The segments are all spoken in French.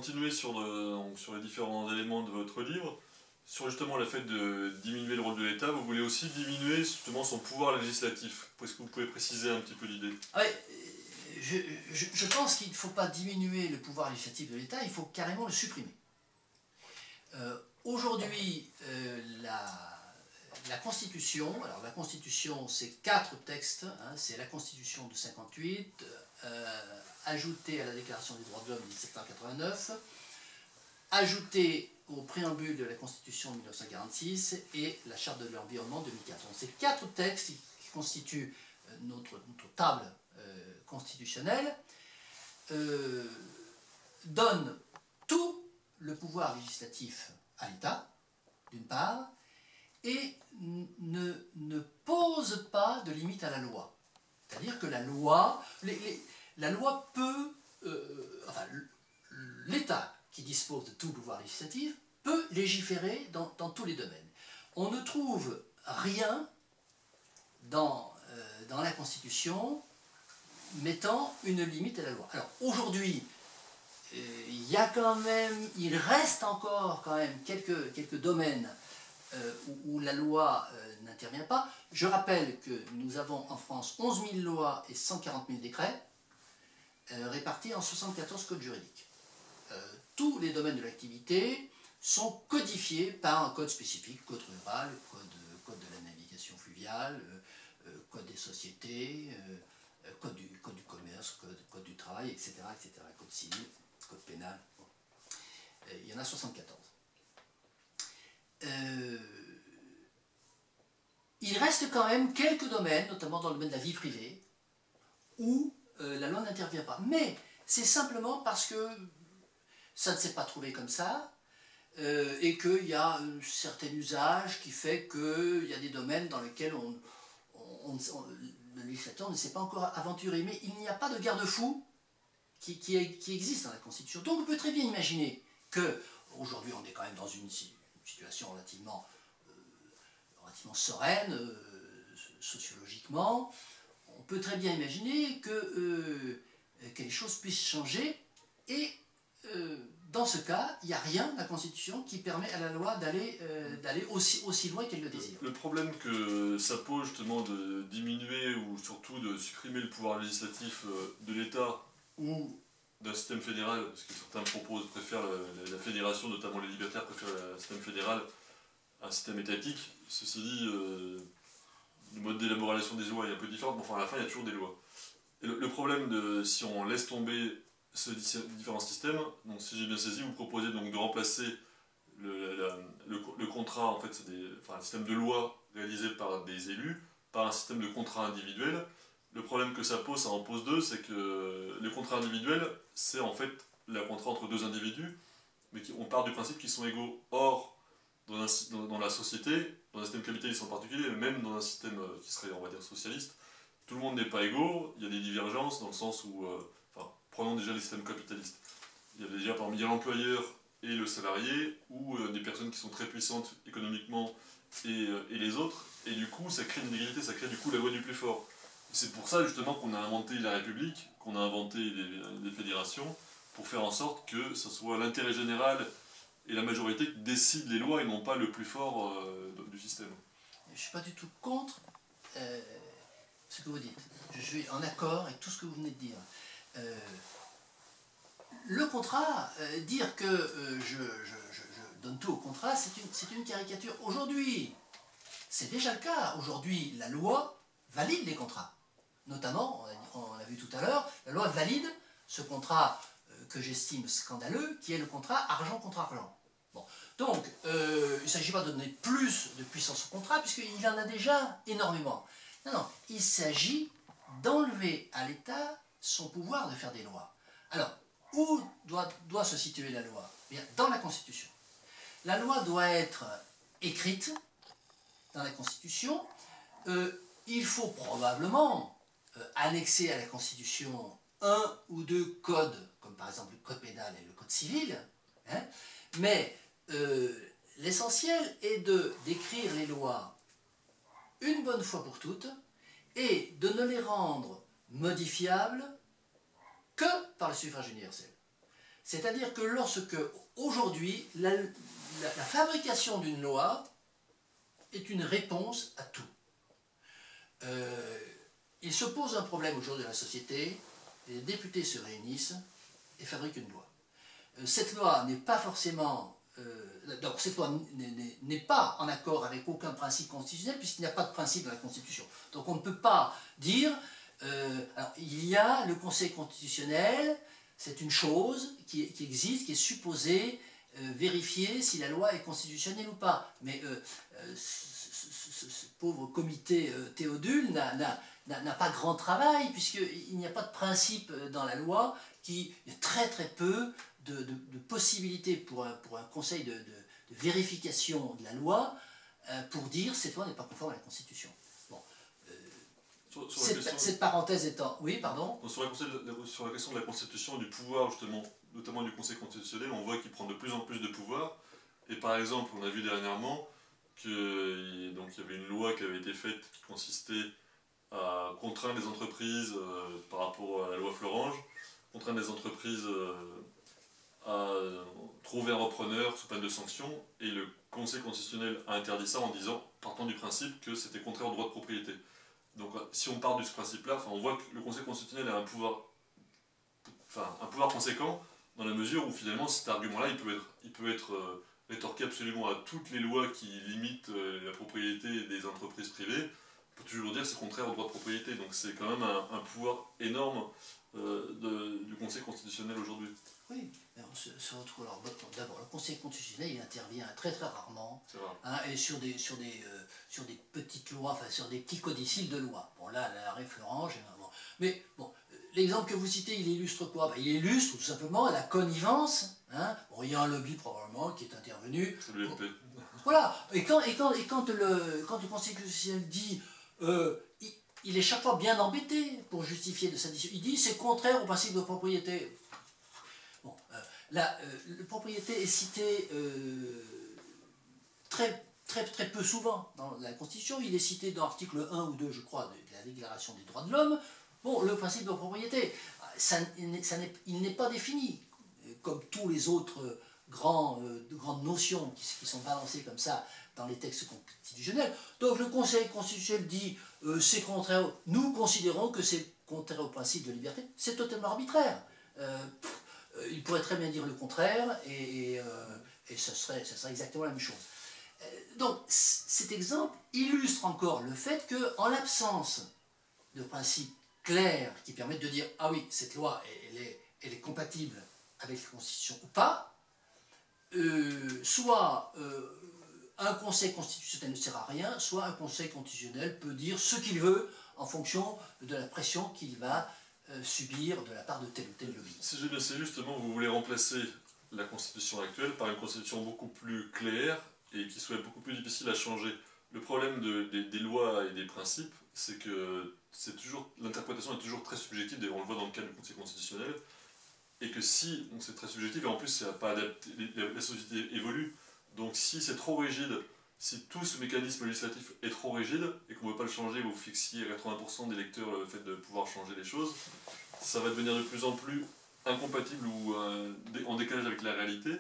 continuer sur les différents éléments de votre livre. Sur justement le fait de diminuer le rôle de l'État, vous voulez aussi diminuer justement son pouvoir législatif. Est-ce que vous pouvez préciser un petit peu l'idée? Oui, je pense qu'il ne faut pas diminuer le pouvoir législatif de l'État, il faut carrément le supprimer. Aujourd'hui, la Constitution, alors la Constitution c'est 4 textes, hein, c'est la Constitution de 58, ajoutée à la Déclaration des droits de l'homme de 1789, ajoutée au préambule de la Constitution de 1946 et la Charte de l'environnement de 2004. Donc ces 4 textes qui constituent notre table constitutionnelle donnent tout le pouvoir législatif à l'État, d'une part, et ne pose pas de limite à la loi. C'est-à-dire que la loi peut, enfin, l'État qui dispose de tout le pouvoir législatif peut légiférer dans tous les domaines. On ne trouve rien dans la Constitution mettant une limite à la loi. Alors aujourd'hui, il reste encore quand même quelques domaines où la loi n'intervient pas. Je rappelle que nous avons en France 11 000 lois et 140 000 décrets répartis en 74 codes juridiques. Tous les domaines de l'activité sont codifiés par un code spécifique, code rural, code de la navigation fluviale, code des sociétés, code du commerce, code du travail, etc., code civil, code pénal. Bon. Il y en a 74. Il reste quand même quelques domaines, notamment dans le domaine de la vie privée, où la loi n'intervient pas. Mais c'est simplement parce que ça ne s'est pas trouvé comme ça, et qu'il y a un certain usage qui fait qu'il y a des domaines dans lesquels le législateur ne s'est pas encore aventuré. Mais il n'y a pas de garde-fou qui existe dans la Constitution. Donc on peut très bien imaginer qu'aujourd'hui on est quand même dans une situation relativement sereine, sociologiquement. On peut très bien imaginer que les choses puissent changer et dans ce cas, il n'y a rien dans la Constitution qui permet à la loi d'aller aussi loin qu'elle le désire. Le problème que ça pose justement de diminuer ou surtout de supprimer le pouvoir législatif de l'État ou d'un système fédéral, parce que certains préfèrent la fédération, notamment les libertaires préfèrent le système fédéral à un système étatique. Ceci dit, le mode d'élaboration des lois est un peu différent, mais enfin à la fin il y a toujours des lois. Et le problème si on laisse tomber ces différents systèmes, donc si j'ai bien saisi, vous proposez donc de remplacer le contrat, en fait c'est un système de loi réalisé par des élus, par un système de contrat individuel. Le problème que ça en pose deux, c'est que le contrat individuel, c'est en fait le contrat entre deux individus, mais on part du principe qu'ils sont égaux. Or, dans la société, dans un système capitaliste en particulier, même dans un système qui serait, on va dire, socialiste, tout le monde n'est pas égaux, il y a des divergences dans le sens où, prenons déjà les systèmes capitalistes. Il y a déjà parmi l'employeur et le salarié, ou des personnes qui sont très puissantes économiquement et les autres, et du coup ça crée une inégalité, ça crée du coup la loi du plus fort. C'est pour ça justement qu'on a inventé la République, qu'on a inventé les fédérations, pour faire en sorte que ce soit l'intérêt général et la majorité qui décident les lois et non pas le plus fort du système. Je ne suis pas du tout contre ce que vous dites. Je suis en accord avec tout ce que vous venez de dire. Le contrat, dire que je donne tout au contrat, c'est une caricature. Aujourd'hui, c'est déjà le cas. Aujourd'hui, la loi valide les contrats. Notamment, on l'a vu tout à l'heure, la loi valide ce contrat que j'estime scandaleux, qui est le contrat argent contre argent. Bon. Donc, il ne s'agit pas de donner plus de puissance au contrat, puisqu'il y en a déjà énormément. Non, non, il s'agit d'enlever à l'État son pouvoir de faire des lois. Alors, où doit se situer la loi? Bien, dans la Constitution. La loi doit être écrite dans la Constitution. Il faut probablement annexer à la Constitution un ou deux codes, comme par exemple le code pénal et le code civil, hein, mais l'essentiel est d'écrire les lois une bonne fois pour toutes et de ne les rendre modifiables que par le suffrage universel. C'est-à-dire que lorsque, aujourd'hui, la fabrication d'une loi est une réponse à tout. Il se pose un problème aujourd'hui de la société, les députés se réunissent et fabriquent une loi. Cette loi n'est pas forcément... donc cette loi n'est pas en accord avec aucun principe constitutionnel puisqu'il n'y a pas de principe dans la Constitution. Donc on ne peut pas dire... alors, il y a le Conseil constitutionnel, c'est une chose qui existe, qui est supposée vérifier si la loi est constitutionnelle ou pas. Mais ce pauvre comité Théodule n'a pas grand travail, puisqu'il n'y a pas de principe dans la loi, il y a très très peu de possibilités pour un conseil de vérification de la loi pour dire cette loi n'est pas conforme à la Constitution. Bon. Cette parenthèse étant... Oui, pardon. Sur la question de la Constitution et du pouvoir, justement, notamment du Conseil constitutionnel, on voit qu'il prend de plus en plus de pouvoir. Et par exemple, on a vu dernièrement qu'il y avait une loi qui avait été faite qui consistait à contraindre les entreprises, par rapport à la loi Florange, contraindre les entreprises à trouver un repreneur sous peine de sanction, et le Conseil constitutionnel a interdit ça en disant, partant du principe que c'était contraire au droit de propriété. Donc si on part de ce principe-là, on voit que le Conseil constitutionnel a un pouvoir conséquent, dans la mesure où finalement cet argument-là, il peut être rétorqué absolument à toutes les lois qui limitent la propriété des entreprises privées. On peut toujours dire que c'est contraire au droit de propriété, donc c'est quand même un pouvoir énorme du Conseil constitutionnel aujourd'hui. Oui, mais on se retrouve alors d'abord le Conseil constitutionnel il intervient très très rarement et sur des petites lois, enfin sur des petits codicilles de loi. Bon là l'arrêt Florange, bon. Mais bon, l'exemple que vous citez il illustre quoi? Ben, il illustre tout simplement la connivence. Bon, il y a un lobby probablement qui est intervenu. C'est l'UMP. Voilà, et quand le Conseil constitutionnel dit il est chaque fois bien embêté pour justifier de sa décision. Il dit c'est contraire au principe de propriété. Bon, la propriété est citée très peu souvent dans la Constitution. Il est cité dans l'article 1 ou 2, je crois, de la Déclaration des droits de l'homme. Bon, le principe de propriété, il n'est pas défini, comme tous les autres grandes notions qui sont balancées comme ça dans les textes constitutionnels. Donc le Conseil constitutionnel dit c'est contraire, nous considérons que c'est contraire au principe de liberté, c'est totalement arbitraire. Il pourrait très bien dire le contraire et ça serait exactement la même chose. Donc cet exemple illustre encore le fait qu'en l'absence de principes clairs qui permettent de dire ah oui, cette loi elle est compatible avec la Constitution ou pas, soit un Conseil constitutionnel ne sert à rien, soit un Conseil constitutionnel peut dire ce qu'il veut en fonction de la pression qu'il va subir de la part de tel ou tel lobby. Si j'ai bien saisi, justement, vous voulez remplacer la Constitution actuelle par une Constitution beaucoup plus claire et qui soit beaucoup plus difficile à changer. Le problème des lois et des principes, c'est que l'interprétation est toujours très subjective, et on le voit dans le cas du Conseil constitutionnel, et que si, donc c'est très subjectif, et en plus c'est pas adapté, la société évolue, donc si c'est trop rigide, si tout ce mécanisme législatif est trop rigide, et qu'on ne veut pas le changer, vous fixiez à 80% des électeurs le fait de pouvoir changer les choses, ça va devenir de plus en plus incompatible ou en décalage avec la réalité,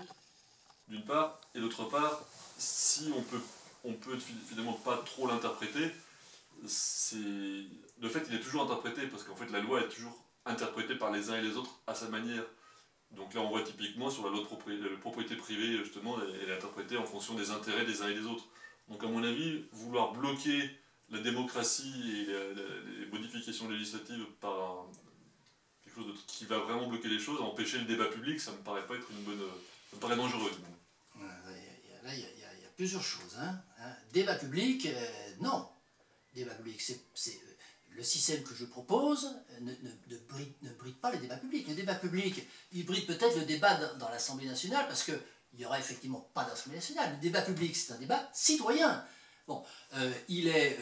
d'une part, et d'autre part, si on peut finalement pas trop l'interpréter, de fait il est toujours interprété, parce qu'en fait la loi est toujours interprétée par les uns et les autres à sa manière. Donc là on voit typiquement sur la loi de propriété privée, justement, elle est interprétée en fonction des intérêts des uns et des autres. Donc à mon avis, vouloir bloquer la démocratie et les modifications législatives par quelque chose qui va vraiment bloquer les choses, empêcher le débat public, ça me paraît pas être une bonne... ça me paraît dangereux. Là, il y a plusieurs choses. Débat public, non. Débat public, c'est le système que je propose ne bride pas le débat public. Le débat public, il bride peut-être le débat dans l'Assemblée nationale, parce qu'il n'y aura effectivement pas d'Assemblée nationale. Le débat public, c'est un débat citoyen. Bon, il est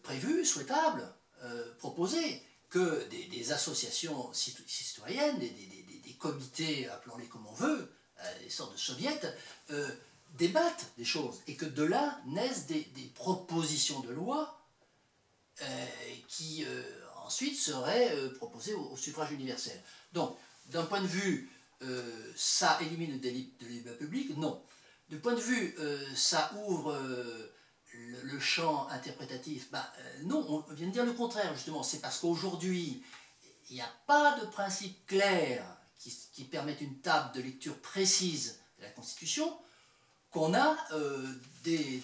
prévu, souhaitable, proposé que des associations citoyennes, des comités, appelons-les comme on veut, des sortes de soviets, débattent des choses, et que de là naissent des propositions de loi qui ensuite seraient proposées au suffrage universel. Donc, d'un point de vue ça élimine le débat public? Non. Du point de vue, ça ouvre le champ interprétatif? Non, on vient de dire le contraire, justement. C'est parce qu'aujourd'hui, il n'y a pas de principe clair qui permette une table de lecture précise de la Constitution, qu'on a des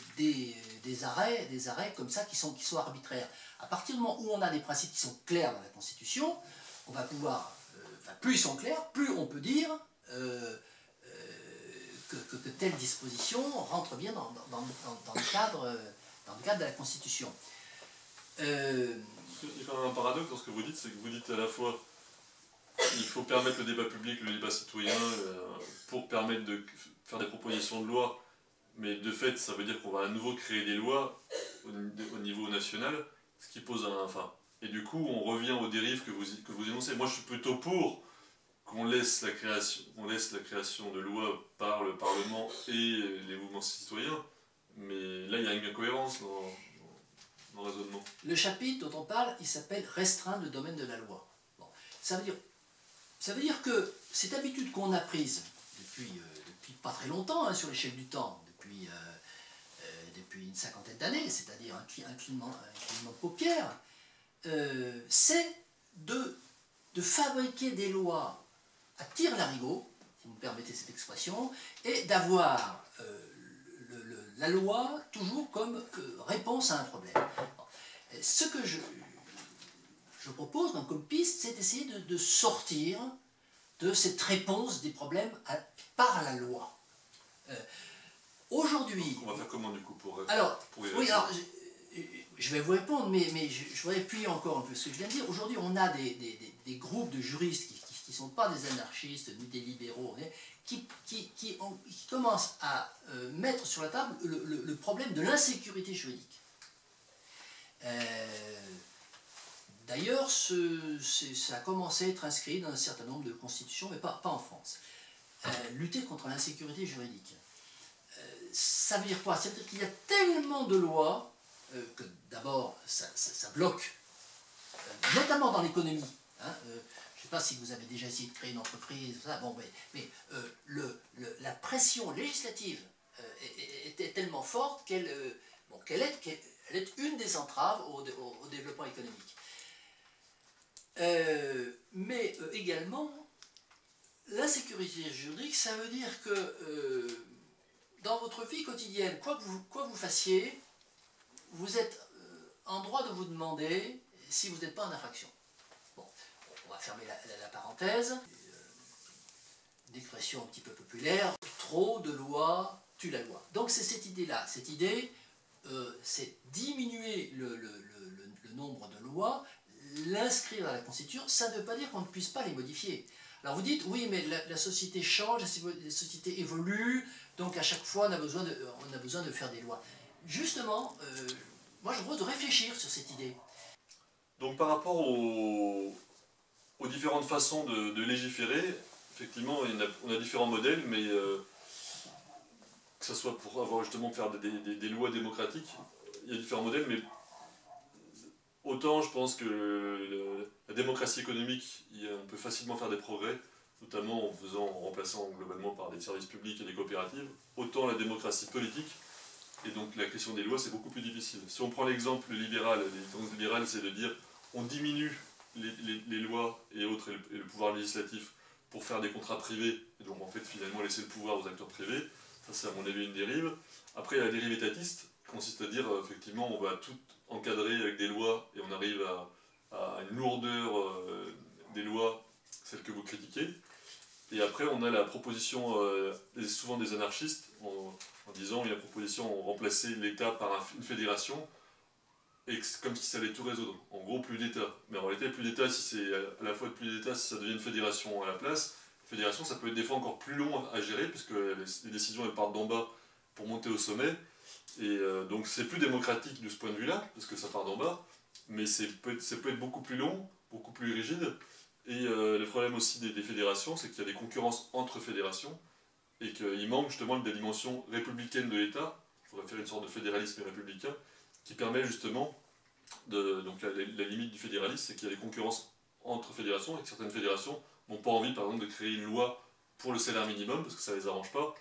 arrêts comme ça qui sont arbitraires. À partir du moment où on a des principes qui sont clairs dans la Constitution, on va pouvoir, plus ils sont clairs, plus on peut dire que telle disposition rentre bien dans le cadre de la Constitution. Il y a quand même un paradoxe dans ce que vous dites, c'est que vous dites à la fois il faut permettre le débat public, le débat citoyen, pour permettre de faire des propositions de loi, mais de fait, ça veut dire qu'on va à nouveau créer des lois au niveau national, ce qui pose un... et du coup, on revient aux dérives que vous énoncez. Moi, je suis plutôt pour qu'on laisse la création de lois par le Parlement et les mouvements citoyens, mais là, il y a une incohérence dans le raisonnement. Le chapitre dont on parle, il s'appelle « Restreindre le domaine de la loi ». Bon, ça veut dire que cette habitude qu'on a prise depuis pas très longtemps, sur l'échelle du temps, depuis une cinquantaine d'années, c'est-à-dire un clignement de paupières, c'est de fabriquer des lois à tire-larigot, si vous me permettez cette expression, et d'avoir la loi toujours comme réponse à un problème. Bon. Ce que je propose donc, comme piste, c'est d'essayer de sortir de cette réponse des problèmes par la loi. Aujourd'hui... On va faire comment du coup pour oui, alors, je vais vous répondre, mais je voudrais appuyer encore un peu ce que je viens de dire. Aujourd'hui, on a des groupes de juristes qui ne sont pas des anarchistes ni des libéraux, qui commencent à mettre sur la table le problème de l'insécurité juridique. D'ailleurs, ça a commencé à être inscrit dans un certain nombre de constitutions, mais pas en France. Lutter contre l'insécurité juridique. Ça veut dire quoi? Ça veut dire qu'il y a tellement de lois que d'abord, ça bloque, notamment dans l'économie. Je ne sais pas si vous avez déjà essayé de créer une entreprise, mais la pression législative était tellement forte qu'elle est une des entraves au développement économique. Mais également, l'insécurité juridique, ça veut dire que dans votre vie quotidienne, quoi que vous fassiez, vous êtes en droit de vous demander si vous n'êtes pas en infraction. Bon, on va fermer la parenthèse. Une expression un petit peu populaire, trop de lois tue la loi. Donc c'est cette idée-là. Cette idée, c'est diminuer le nombre de lois, l'inscrire dans la Constitution. Ça ne veut pas dire qu'on ne puisse pas les modifier. Alors vous dites, oui, mais la société change, la société évolue, donc à chaque fois on a besoin de faire des lois. Justement, moi je propose de réfléchir sur cette idée. Donc par rapport aux différentes façons de légiférer, effectivement on a différents modèles, mais que ce soit pour avoir justement faire des lois démocratiques, il y a différents modèles, mais autant je pense que la démocratie économique, on peut facilement faire des progrès, notamment en remplaçant globalement par des services publics et des coopératives, autant la démocratie politique, et donc la question des lois, c'est beaucoup plus difficile. Si on prend l'exemple libéral, l'exemple libéral, c'est de dire on diminue les lois et autres, et le pouvoir législatif pour faire des contrats privés, et donc en fait finalement laisser le pouvoir aux acteurs privés. Ça c'est à mon avis une dérive. Après il y a la dérive étatiste, qui consiste à dire effectivement on va tout encadrer avec des lois, et on arrive à une lourdeur des lois, celle que vous critiquez. Et après on a la proposition, souvent des anarchistes, en disant il y a la proposition de remplacer l'État par une fédération, et comme si ça allait tout résoudre. En gros, plus d'État. Mais en réalité, plus d'État, si c'est à la fois plus d'État, si ça devient une fédération à la place, fédération, ça peut être des fois encore plus long à gérer, puisque les décisions elles partent d'en bas pour monter au sommet. Et donc c'est plus démocratique de ce point de vue-là, parce que ça part d'en bas, mais ça peut être beaucoup plus long, beaucoup plus rigide. Et le problème aussi des fédérations, c'est qu'il y a des concurrences entre fédérations, et qu'il manque justement de la dimension républicaine de l'État. Il faudrait faire une sorte de fédéralisme républicain, qui permet justement, donc la limite du fédéralisme, c'est qu'il y a des concurrences entre fédérations, et que certaines fédérations n'ont pas envie, par exemple, de créer une loi pour le salaire minimum, parce que ça ne les arrange pas.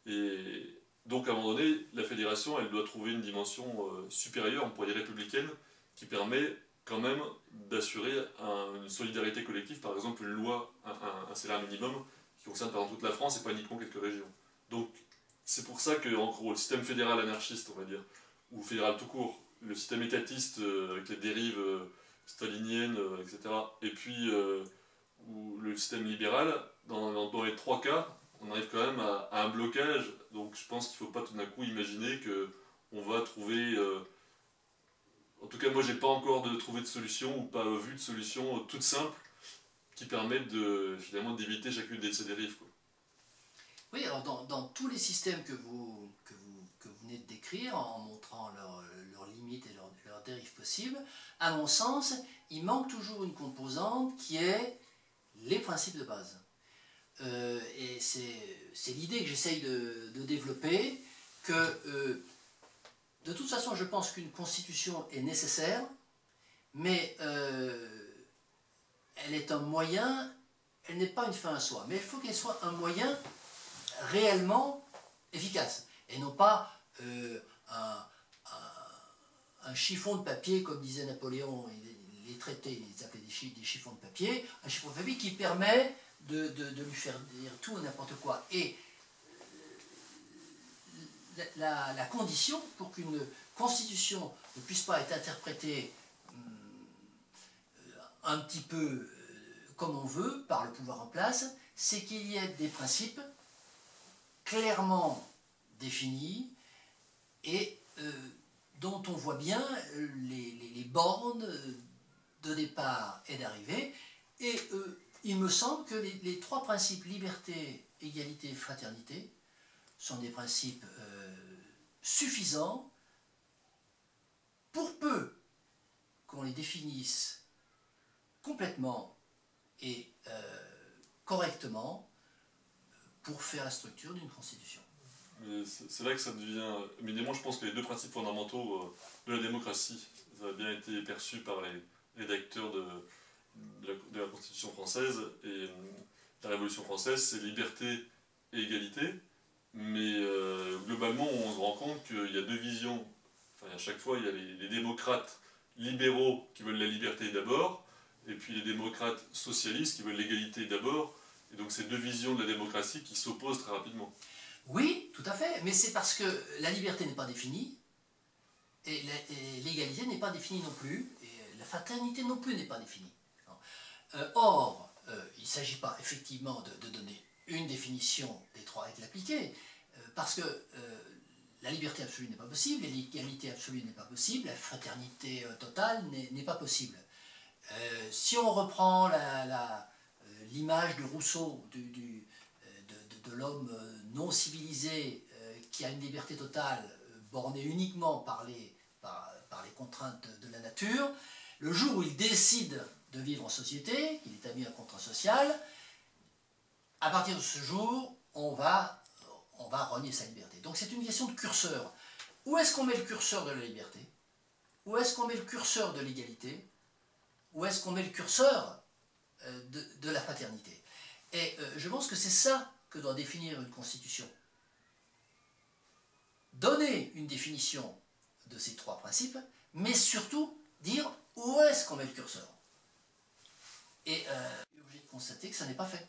Et donc à un moment donné, la fédération, elle doit trouver une dimension supérieure, on pourrait dire républicaine, qui permet quand même d'assurer une solidarité collective, par exemple une loi, un salaire minimum, qui concerne par exemple toute la France et pas uniquement quelques régions. Donc c'est pour ça que, en gros, le système fédéral anarchiste, on va dire, ou fédéral tout court, le système étatiste avec les dérives staliniennes, etc., et puis ou le système libéral, dans les trois cas, on arrive quand même à un blocage. Donc je pense qu'il ne faut pas tout d'un coup imaginer qu'on va trouver... en tout cas, moi, j'ai pas encore trouvé de solution, ou pas vu de solution toute simple, qui permette finalement d'éviter chacune de ces dérives, quoi. Oui, alors dans tous les systèmes que vous venez de décrire, en montrant leurs limites et leurs dérives possibles, à mon sens, il manque toujours une composante qui est les principes de base. Et c'est l'idée que j'essaye de développer, que de toute façon je pense qu'une constitution est nécessaire, mais elle est un moyen, elle n'est pas une fin en soi, mais il faut qu'elle soit un moyen réellement efficace, et non pas un chiffon de papier, comme disait Napoléon, les traités, ils appelaient des chiffons de papier, un chiffon de papier qui permet de lui faire dire tout et n'importe quoi. Et la condition pour qu'une constitution ne puisse pas être interprétée un petit peu comme on veut par le pouvoir en place, c'est qu'il y ait des principes clairement définis et dont on voit bien les bornes de départ et d'arrivée. Et il me semble que les trois principes liberté, égalité, fraternité sont des principes suffisants pour peu qu'on les définisse complètement et correctement pour faire la structure d'une constitution. C'est là que ça devient... Mais moi, je pense que les deux principes fondamentaux de la démocratie, ça a bien été perçu par les rédacteurs de la Constitution française et la Révolution française, c'est liberté et égalité. Mais globalement, on se rend compte qu'il y a deux visions. Enfin, à chaque fois, il y a les démocrates libéraux qui veulent la liberté d'abord, et puis les démocrates socialistes qui veulent l'égalité d'abord. Et donc, c'est deux visions de la démocratie qui s'opposent très rapidement. Oui, tout à fait, mais c'est parce que la liberté n'est pas définie, et l'égalité n'est pas définie non plus, et la fraternité non plus n'est pas définie. Or, il ne s'agit pas effectivement de donner une définition des trois et de l'appliquer, parce que la liberté absolue n'est pas possible, l'égalité absolue n'est pas possible, la fraternité totale n'est pas possible. Si on reprend l'image de Rousseau de l'homme non civilisé qui a une liberté totale bornée uniquement par les contraintes de la nature, le jour où il décide de vivre en société, qu'il établit un contrat social, à partir de ce jour, on va renier sa liberté. Donc c'est une question de curseur. Où est-ce qu'on met le curseur de la liberté? Où est-ce qu'on met le curseur de l'égalité? Où est-ce qu'on met le curseur de la fraternité? Et je pense que c'est ça que doit définir une constitution. Donner une définition de ces trois principes, mais surtout dire où est-ce qu'on met le curseur. Et on est obligé de constater que ça n'est pas fait.